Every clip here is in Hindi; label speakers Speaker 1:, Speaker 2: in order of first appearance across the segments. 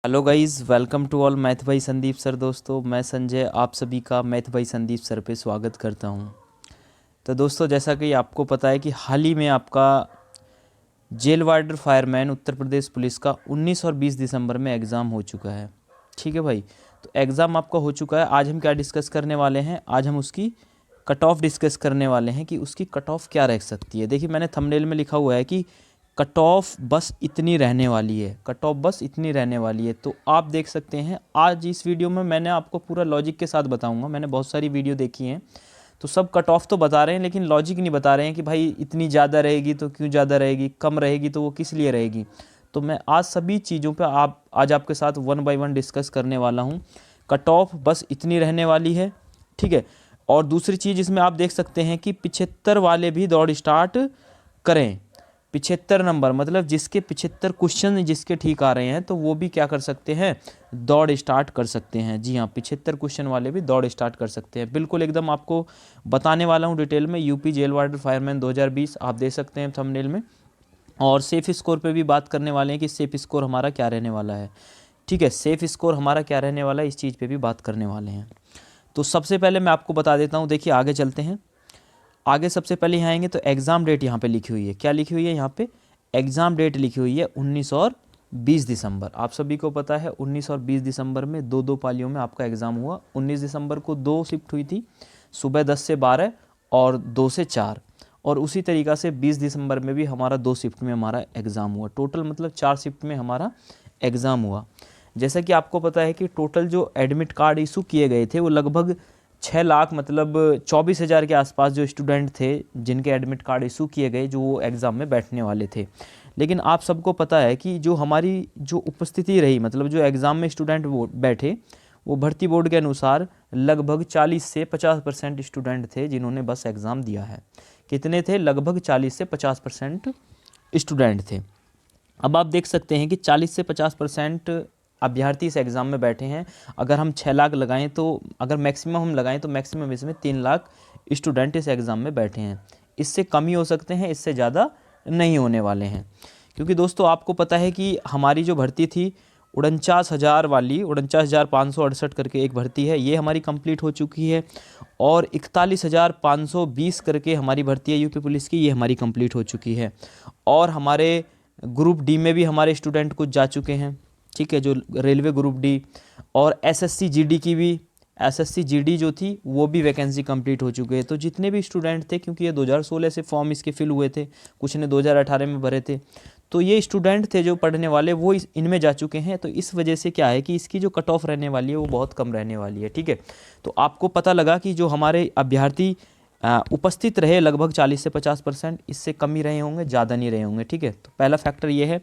Speaker 1: Hello guys, welcome to all math भाई संदीप सर। दोस्तों, मैं संजय आप सभी का मैथ भाई संदीप सर पे स्वागत करता हूं। तो दोस्तों, जैसा कि आपको पता है कि हाल ही में आपका jail वार्डर fireman Uttar Pradesh police का 19 और 20 दिसंबर में एग्ज़ाम हो चुका है। ठीक है भाई, तो एग्ज़ाम आपका हो चुका है। आज हम क्या डिस्कस करने वाले हैं? आज हम उसकी कट ऑफ डिस्कस करने वाले हैं कि उसकी कट ऑफ क्या रह सकती है। देखिए, मैंने थंबनेल में लिखा हुआ है कि कट ऑफ बस इतनी रहने वाली है, कट ऑफ बस इतनी रहने वाली है। तो आप देख सकते हैं आज इस वीडियो में मैंने आपको पूरा लॉजिक के साथ बताऊंगा। मैंने बहुत सारी वीडियो देखी हैं, तो सब कट ऑफ तो बता रहे हैं लेकिन लॉजिक नहीं बता रहे हैं कि भाई इतनी ज़्यादा रहेगी तो क्यों ज़्यादा रहेगी, कम रहेगी तो वो किस लिए रहेगी। तो मैं आज सभी चीज़ों पे आज आपके साथ वन बाय वन डिस्कस करने वाला हूँ। कट ऑफ बस इतनी रहने वाली है, ठीक है। और दूसरी चीज़ इसमें आप देख सकते हैं कि 75 वाले भी दौड़ स्टार्ट करें। 75 नंबर मतलब जिसके 75 क्वेश्चन जिसके ठीक आ रहे हैं तो वो भी क्या कर सकते हैं, दौड़ स्टार्ट कर सकते हैं। जी हाँ, 75 क्वेश्चन वाले भी दौड़ स्टार्ट कर सकते हैं। बिल्कुल एकदम आपको बताने वाला हूँ डिटेल में। यूपी जेल वार्डर फायरमैन 2020 आप दे सकते हैं थंबनेल में। और सेफ स्कोर पे भी बात करने वाले हैं कि सेफ स्कोर हमारा क्या रहने वाला है। ठीक है, सेफ स्कोर हमारा क्या रहने वाला है, इस चीज़ पे भी बात करने वाले हैं। तो सबसे पहले मैं आपको बता देता हूँ। देखिए, आगे चलते हैं। आगे सबसे पहले यहाँ आएंगे तो एग्ज़ाम डेट यहाँ पे लिखी हुई है। क्या लिखी हुई है यहाँ पे? एग्ज़ाम डेट लिखी हुई है 19 और 20 दिसंबर। आप सभी को पता है 19 और 20 दिसंबर में दो दो पालियों में आपका एग्ज़ाम हुआ। 19 दिसंबर को 2 शिफ्ट हुई थी, सुबह 10 से 12 और 2 से 4। और उसी तरीक़ा से 20 दिसंबर में भी हमारा 2 शिफ्ट में हमारा एग्ज़ाम हुआ। टोटल मतलब 4 शिफ्ट में हमारा एग्ज़ाम हुआ। जैसा कि आपको पता है कि टोटल जो एडमिट कार्ड इशू किए गए थे वो लगभग 6 लाख मतलब 24,000 के आसपास जो स्टूडेंट थे जिनके एडमिट कार्ड इशू किए गए, जो वो एग्ज़ाम में बैठने वाले थे। लेकिन आप सबको पता है कि जो हमारी जो उपस्थिति रही, मतलब जो एग्ज़ाम में स्टूडेंट वो बैठे, वो भर्ती बोर्ड के अनुसार लगभग 40 से 50% स्टूडेंट थे जिन्होंने बस एग्ज़ाम दिया है। कितने थे? लगभग 40 से 50% स्टूडेंट थे। अब आप देख सकते हैं कि 40 से 50% अभ्यर्थी इस एग्ज़ाम में बैठे हैं। अगर हम 6 लाख लगाएं तो, अगर मैक्सिमम हम लगाएं तो मैक्सिमम इसमें 3 लाख स्टूडेंट इस एग्ज़ाम में बैठे हैं। इससे कम ही हो सकते हैं, इससे ज़्यादा नहीं होने वाले हैं। क्योंकि दोस्तों आपको पता है कि हमारी जो भर्ती थी 49,000 वाली, 49,568 करके एक भर्ती है, ये हमारी कंप्लीट हो चुकी है। और 41,520 करके हमारी भर्ती है यूपी पुलिस की, ये हमारी कंप्लीट हो चुकी है। और हमारे ग्रुप डी में भी हमारे स्टूडेंट कुछ जा चुके हैं, ठीक है, जो रेलवे ग्रुप डी। और एसएससी जीडी की भी, एसएससी जीडी जो थी वो भी वैकेंसी कंप्लीट हो चुके हैं। तो जितने भी स्टूडेंट थे, क्योंकि ये 2016 से फॉर्म इसके फिल हुए थे, कुछ ने 2018 में भरे थे, तो ये स्टूडेंट थे जो पढ़ने वाले वो इनमें जा चुके हैं। तो इस वजह से क्या है कि इसकी जो कट ऑफ रहने वाली है वो बहुत कम रहने वाली है। ठीक है, तो आपको पता लगा कि जो हमारे अभ्यर्थी उपस्थित रहे लगभग 40 से 50%, इससे कम ही रहे होंगे, ज़्यादा नहीं रहे होंगे। ठीक है, तो पहला फैक्टर ये है।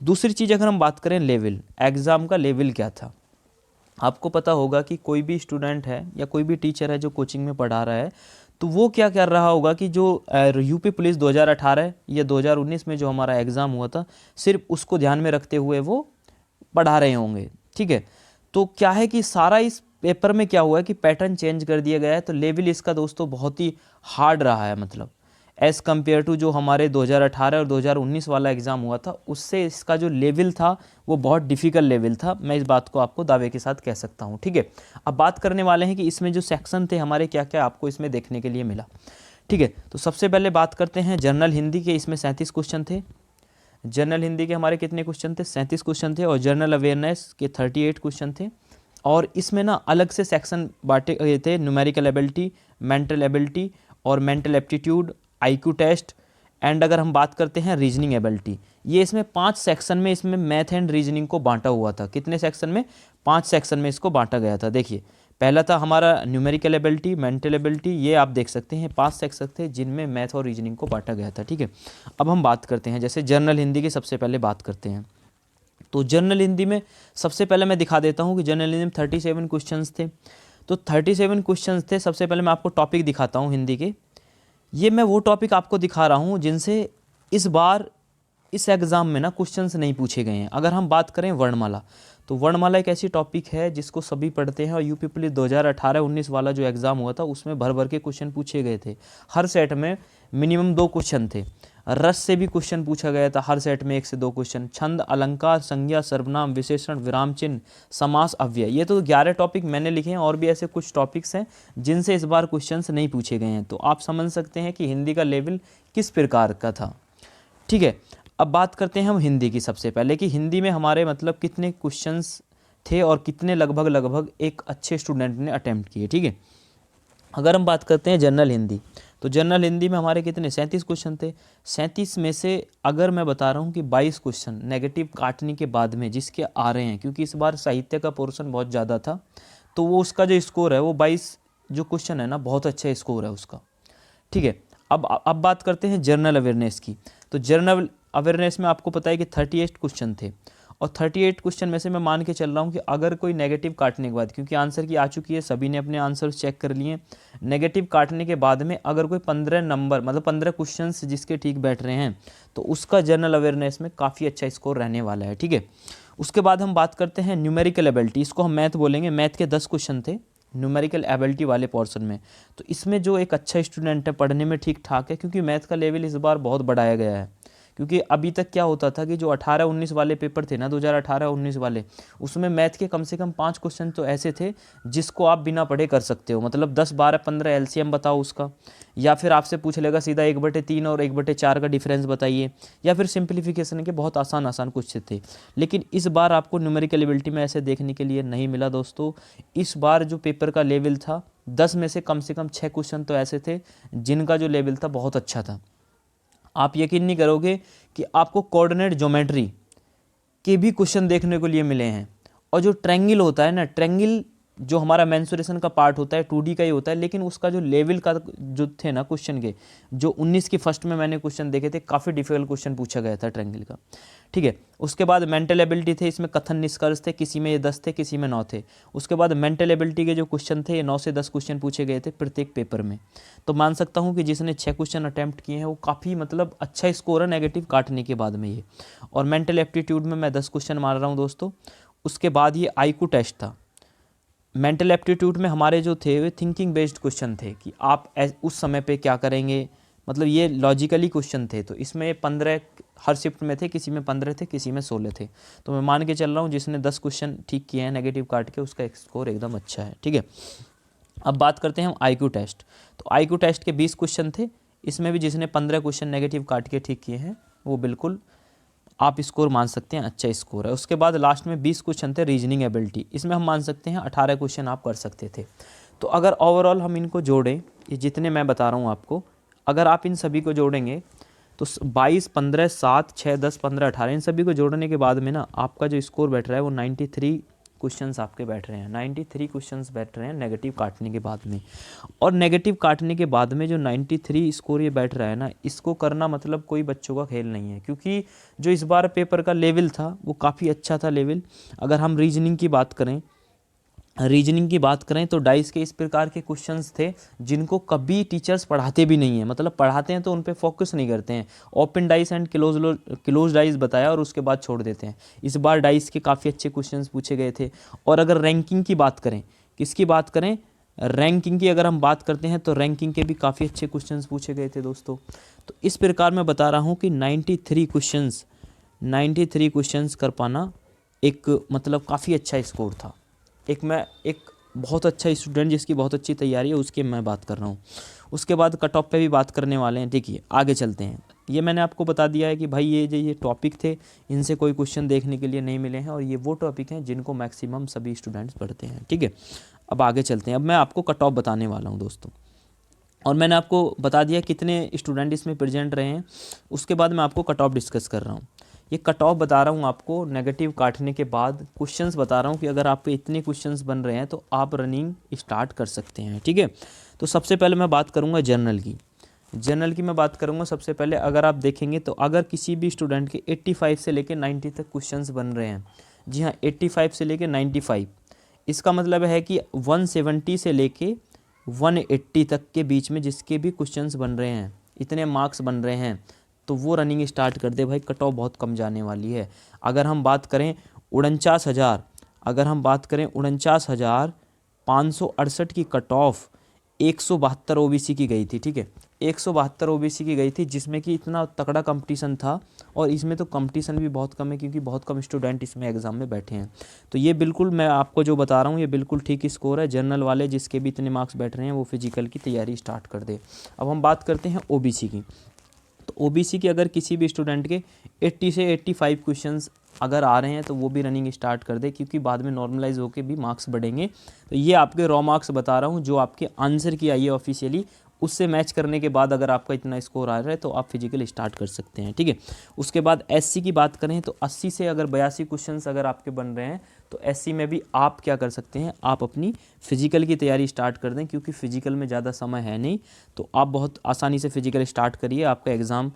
Speaker 1: दूसरी चीज़, अगर हम बात करें लेवल, एग्ज़ाम का लेवल क्या था। आपको पता होगा कि कोई भी स्टूडेंट है या कोई भी टीचर है जो कोचिंग में पढ़ा रहा है, तो वो क्या कर रहा होगा कि जो यूपी पुलिस 2018 या 2019 में जो हमारा एग्ज़ाम हुआ था, सिर्फ उसको ध्यान में रखते हुए वो पढ़ा रहे होंगे। ठीक है, तो क्या है कि सारा इस पेपर में क्या हुआ है कि पैटर्न चेंज कर दिया गया है। तो लेवल इसका दोस्तों बहुत ही हार्ड रहा है, मतलब एज़ कम्पेयर टू जो हमारे 2018 और 2019 वाला एग्ज़ाम हुआ था, उससे इसका जो लेवल था वो बहुत डिफ़िकल्ट लेवल था। मैं इस बात को आपको दावे के साथ कह सकता हूँ। ठीक है, अब बात करने वाले हैं कि इसमें जो सेक्शन थे हमारे, क्या क्या आपको इसमें देखने के लिए मिला। ठीक है, तो सबसे पहले बात करते हैं जनरल हिंदी के। इसमें 37 क्वेश्चन थे। जनरल हिंदी के हमारे कितने क्वेश्चन थे? 37 क्वेश्चन थे। और जनरल अवेयरनेस के 38 क्वेश्चन थे। और इसमें ना अलग से सेक्शन बांटे गए थे, न्यूमेरिकल एबिलिटी, मेंटल एबिलिटी और mental aptitude, IQ test, and अगर हम बात करते हैं रीजनिंग एबिलिटी। ये इसमें 5 सेक्शन में इसमें मैथ एंड रीजनिंग को बांटा हुआ था। कितने सेक्शन में? 5 सेक्शन में इसको बांटा गया था। देखिए, पहला था हमारा न्यूमेरिकल एबिलिटी, मेंटल एबिलिटी, ये आप देख सकते हैं 5 सेक्शन थे जिनमें मैथ और रीजनिंग को बांटा गया था। ठीक है, अब हम बात करते हैं जैसे जनरल हिंदी की। सबसे पहले बात करते हैं तो जनरल हिंदी में सबसे पहले मैं दिखा देता हूँ कि जनरल हिंदी में 37 क्वेश्चंस थे। तो 37 क्वेश्चंस थे। सबसे पहले मैं आपको टॉपिक दिखाता हूँ हिंदी के। ये मैं वो टॉपिक आपको दिखा रहा हूँ जिनसे इस बार इस एग्ज़ाम में ना क्वेश्चंस नहीं पूछे गए हैं। अगर हम बात करें वर्णमाला, तो वर्णमाला एक ऐसी टॉपिक है जिसको सभी पढ़ते हैं। और यूपी पुलिस 2018-19 वाला जो एग्ज़ाम हुआ था उसमें भर भर के क्वेश्चन पूछे गए थे। हर सेट में मिनिमम 2 क्वेश्चन थे। रस से भी क्वेश्चन पूछा गया था हर सेट में 1 से 2 क्वेश्चन। छंद, अलंकार, संज्ञा, सर्वनाम, विशेषण, विराम चिन्ह, समास, अव्यय, ये तो 11 टॉपिक मैंने लिखे हैं और भी ऐसे कुछ टॉपिक्स हैं जिनसे इस बार क्वेश्चंस नहीं पूछे गए हैं। तो आप समझ सकते हैं कि हिंदी का लेवल किस प्रकार का था। ठीक है, अब बात करते हैं हम हिंदी की सबसे पहले कि हिंदी में हमारे मतलब कितने क्वेश्चंस थे और कितने लगभग एक अच्छे स्टूडेंट ने अटेम्प्ट किए। ठीक है, अगर हम बात करते हैं जनरल हिंदी, तो जनरल हिंदी में हमारे कितने 37 क्वेश्चन थे। 37 में से अगर मैं बता रहा हूँ कि 22 क्वेश्चन नेगेटिव काटने के बाद में जिसके आ रहे हैं, क्योंकि इस बार साहित्य का पोर्शन बहुत ज़्यादा था, तो वो उसका जो स्कोर है वो 22 जो क्वेश्चन है ना, बहुत अच्छा स्कोर है उसका। ठीक है, अब बात करते हैं जनरल अवेयरनेस की। तो जनरल अवेयरनेस में आपको पता है कि 38 क्वेश्चन थे और 38 क्वेश्चन में से मैं मान के चल रहा हूँ कि अगर कोई नेगेटिव काटने के बाद, क्योंकि आंसर की आ चुकी है, सभी ने अपने आंसर चेक कर लिए, नेगेटिव काटने के बाद में अगर कोई 15 नंबर मतलब 15 क्वेश्चन जिसके ठीक बैठ रहे हैं तो उसका जनरल अवेयरनेस में काफ़ी अच्छा स्कोर रहने वाला है। ठीक है, उसके बाद हम बात करते हैं न्यूमेरिकल एबिलिटी, इसको हम मैथ बोलेंगे। मैथ के 10 क्वेश्चन थे न्यूमेरिकल एबिलिटी वाले पोर्शन में। तो इसमें जो एक अच्छा स्टूडेंट है, पढ़ने में ठीक ठाक है, क्योंकि मैथ का लेवल इस बार बहुत बढ़ाया गया है। क्योंकि अभी तक क्या होता था कि जो 18-19 वाले पेपर थे ना, 2018-19 वाले, उसमें मैथ के कम से कम 5 क्वेश्चन तो ऐसे थे जिसको आप बिना पढ़े कर सकते हो। मतलब 10, 12, 15 एलसीएम बताओ उसका, या फिर आपसे पूछ लेगा सीधा 1/3 और 1/4 का डिफरेंस बताइए, या फिर सिंप्लीफिकेशन के बहुत आसान क्वेश्चन थे। लेकिन इस बार आपको न्यूमेरिकल एबिलिटी में ऐसे देखने के लिए नहीं मिला दोस्तों। इस बार जो पेपर का लेवल था, 10 में से कम 6 क्वेश्चन तो ऐसे थे जिनका जो लेवल था बहुत अच्छा था। आप यकीन नहीं करोगे कि आपको कोऑर्डिनेट ज्योमेट्री के भी क्वेश्चन देखने को लिए मिले हैं। और जो ट्रायंगल होता है ना, ट्रायंगल जो हमारा मेंसुरेशन का पार्ट होता है 2D का ही होता है, लेकिन उसका जो लेवल का जो थे ना क्वेश्चन के, जो 19 की फर्स्ट में मैंने क्वेश्चन देखे थे, काफ़ी डिफिकल्ट क्वेश्चन पूछा गया था ट्रायंगल का। ठीक है, उसके बाद मेंटल एबिलिटी थे, इसमें कथन निष्कर्ष थे, किसी में ये 10 थे, किसी में 9 थे। उसके बाद मेंटल एबिलिटी के जो क्वेश्चन थे, ये 9 से 10 क्वेश्चन पूछे गए थे प्रत्येक पेपर में। तो मान सकता हूँ कि जिसने 6 क्वेश्चन अटैम्प्ट किए हैं वो काफ़ी मतलब अच्छा स्कोर है नेगेटिव काटने के बाद में ये। और मेंटल एप्टीट्यूड में मैं 10 क्वेश्चन मार रहा हूँ दोस्तों। उसके बाद ये IQ टेस्ट था। मेंटल एप्टीट्यूड में हमारे जो थे वे थिंकिंग बेस्ड क्वेश्चन थे कि आप उस समय पे क्या करेंगे, मतलब ये लॉजिकली क्वेश्चन थे। तो इसमें 15 हर शिफ्ट में थे, किसी में 15 थे, किसी में 16 थे। तो मैं मान के चल रहा हूँ जिसने 10 क्वेश्चन ठीक किए हैं नेगेटिव काट के, उसका स्कोर एकदम अच्छा है। ठीक है, अब बात करते हैं हम IQ टेस्ट। तो IQ टेस्ट के 20 क्वेश्चन थे, इसमें भी जिसने 15 क्वेश्चन नेगेटिव काट के ठीक किए हैं वो बिल्कुल आप स्कोर मान सकते हैं अच्छा स्कोर है। उसके बाद लास्ट में 20 क्वेश्चन थे रीजनिंग एबिलिटी, इसमें हम मान सकते हैं 18 क्वेश्चन आप कर सकते थे। तो अगर ओवरऑल हम इनको जोड़ें, ये जितने मैं बता रहा हूँ आपको, अगर आप इन सभी को जोड़ेंगे तो 22, 15, 7, 6, 10, 15, 18 इन सभी को जोड़ने के बाद में ना आपका जो स्कोर बैठ रहा है वो 93 क्वेश्चंस आपके बैठ रहे हैं। 93 क्वेश्चंस बैठ रहे हैं नेगेटिव काटने के बाद में। और नेगेटिव काटने के बाद में जो 93 स्कोर ये बैठ रहा है ना, इसको करना मतलब कोई बच्चों का खेल नहीं है, क्योंकि जो इस बार पेपर का लेवल था वो काफ़ी अच्छा था लेवल। अगर हम रीजनिंग की बात करें तो डाइस के इस प्रकार के क्वेश्चंस थे जिनको कभी टीचर्स पढ़ाते भी नहीं है, मतलब पढ़ाते हैं तो उन पे फोकस नहीं करते हैं। Open dice and close dice बताया और उसके बाद छोड़ देते हैं। इस बार डाइस के काफ़ी अच्छे क्वेश्चंस पूछे गए थे। और अगर रैंकिंग की बात करें, किसकी बात करें, रैंकिंग की अगर हम बात करते हैं तो रैंकिंग के भी काफ़ी अच्छे क्वेश्चंस पूछे गए थे दोस्तों। तो इस प्रकार मैं बता रहा हूँ कि 93 क्वेश्चंस कर पाना एक मतलब काफ़ी अच्छा स्कोर था। एक बहुत अच्छा स्टूडेंट जिसकी बहुत अच्छी तैयारी है उसकी मैं बात कर रहा हूँ। उसके बाद कट ऑफ पे भी बात करने वाले हैं। देखिए आगे चलते हैं। ये मैंने आपको बता दिया है कि भाई ये टॉपिक थे, इनसे कोई क्वेश्चन देखने के लिए नहीं मिले हैं और ये वो टॉपिक हैं जिनको मैक्सिमम सभी स्टूडेंट्स पढ़ते हैं। ठीक है, अब आगे चलते हैं। अब मैं आपको कट ऑफ बताने वाला हूँ दोस्तों, और मैंने आपको बता दिया कितने स्टूडेंट इसमें प्रेजेंट रहे हैं। उसके बाद मैं आपको कट ऑफ डिस्कस कर रहा हूँ। ये कट ऑफ बता रहा हूँ आपको नेगेटिव काटने के बाद, क्वेश्चंस बता रहा हूँ कि अगर आप पे इतने क्वेश्चंस बन रहे हैं तो आप रनिंग स्टार्ट कर सकते हैं। ठीक है, तो सबसे पहले मैं बात करूँगा जनरल की मैं बात करूँगा सबसे पहले। अगर आप देखेंगे तो अगर किसी भी स्टूडेंट के 85 से लेकर 90 तक क्वेश्चंस बन रहे हैं, जी हाँ 85 से लेकर 95, इसका मतलब है कि 170 से लेके 180 तक के बीच में जिसके भी क्वेश्चंस बन रहे हैं, इतने मार्क्स बन रहे हैं, तो वो रनिंग स्टार्ट कर दे भाई, कट ऑफ बहुत कम जाने वाली है। अगर हम बात करें 49,568 की कट ऑफ 172 OBC की गई थी। ठीक है, 172 ओबीसी की गई थी, जिसमें कि इतना तगड़ा कंपटीशन था। और इसमें तो कंपटीशन भी बहुत कम है क्योंकि बहुत कम स्टूडेंट इसमें एग्ज़ाम में बैठे हैं। तो ये बिल्कुल मैं आपको जो बता रहा हूँ ये बिल्कुल ठीक स्कोर है। जनरल वाले जिसके भी इतने मार्क्स बैठ रहे हैं वो फिजिकल की तैयारी स्टार्ट कर दे। अब हम बात करते हैं ओबीसी की। तो ओबीसी की अगर किसी भी स्टूडेंट के 80 से 85 क्वेश्चंस अगर आ रहे हैं तो वो भी रनिंग स्टार्ट कर दे, क्योंकि बाद में नॉर्मलाइज होकर भी मार्क्स बढ़ेंगे। तो ये आपके रॉ मार्क्स बता रहा हूँ जो आपके आंसर की आई है ऑफिशियली, उससे मैच करने के बाद अगर आपका इतना स्कोर आ रहा है तो आप फिजिकल स्टार्ट कर सकते हैं, ठीक है। उसके बाद एससी की बात करें तो 80 से अगर 82 क्वेश्चंस अगर आपके बन रहे हैं तो एससी में भी आप क्या कर सकते हैं, आप अपनी फिजिकल की तैयारी स्टार्ट कर दें, क्योंकि फिजिकल में ज़्यादा समय है नहीं। तो आप बहुत आसानी से फिजिकल स्टार्ट करिए, आपका एग्ज़ाम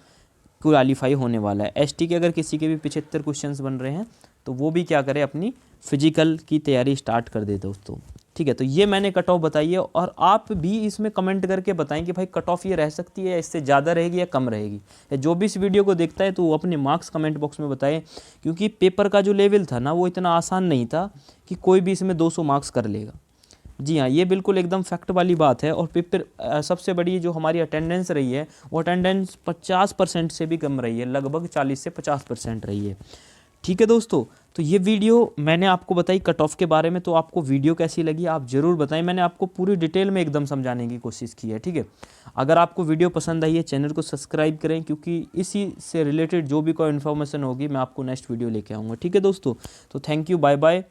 Speaker 1: क्वालीफाई होने वाला है। एसटी के अगर किसी के भी 75 क्वेश्चंस बन रहे हैं तो वो भी क्या करे, अपनी फिजिकल की तैयारी स्टार्ट कर दे दोस्तों, ठीक है। तो ये मैंने कट ऑफ बताई है, और आप भी इसमें कमेंट करके बताएं कि भाई कट ऑफ ये रह सकती है, इससे ज़्यादा रहेगी या कम रहेगी। या जो भी इस वीडियो को देखता है तो वो अपने मार्क्स कमेंट बॉक्स में बताए, क्योंकि पेपर का जो लेवल था ना वो इतना आसान नहीं था कि कोई भी इसमें 200 मार्क्स कर लेगा। जी हाँ, ये बिल्कुल एकदम फैक्ट वाली बात है। और पेपर सबसे बड़ी जो हमारी अटेंडेंस रही है वो अटेंडेंस 50% से भी कम रही है, लगभग 40 से 50% रही है, ठीक है दोस्तों। तो ये वीडियो मैंने आपको बताई कट ऑफ के बारे में। तो आपको वीडियो कैसी लगी आप ज़रूर बताएं, मैंने आपको पूरी डिटेल में एकदम समझाने की कोशिश की है, ठीक है। अगर आपको वीडियो पसंद आई है चैनल को सब्सक्राइब करें, क्योंकि इसी से रिलेटेड जो भी कोई इन्फॉर्मेशन होगी मैं आपको नेक्स्ट वीडियो लेके आऊँगा, ठीक है दोस्तों। तो थैंक यू, बाय बाय।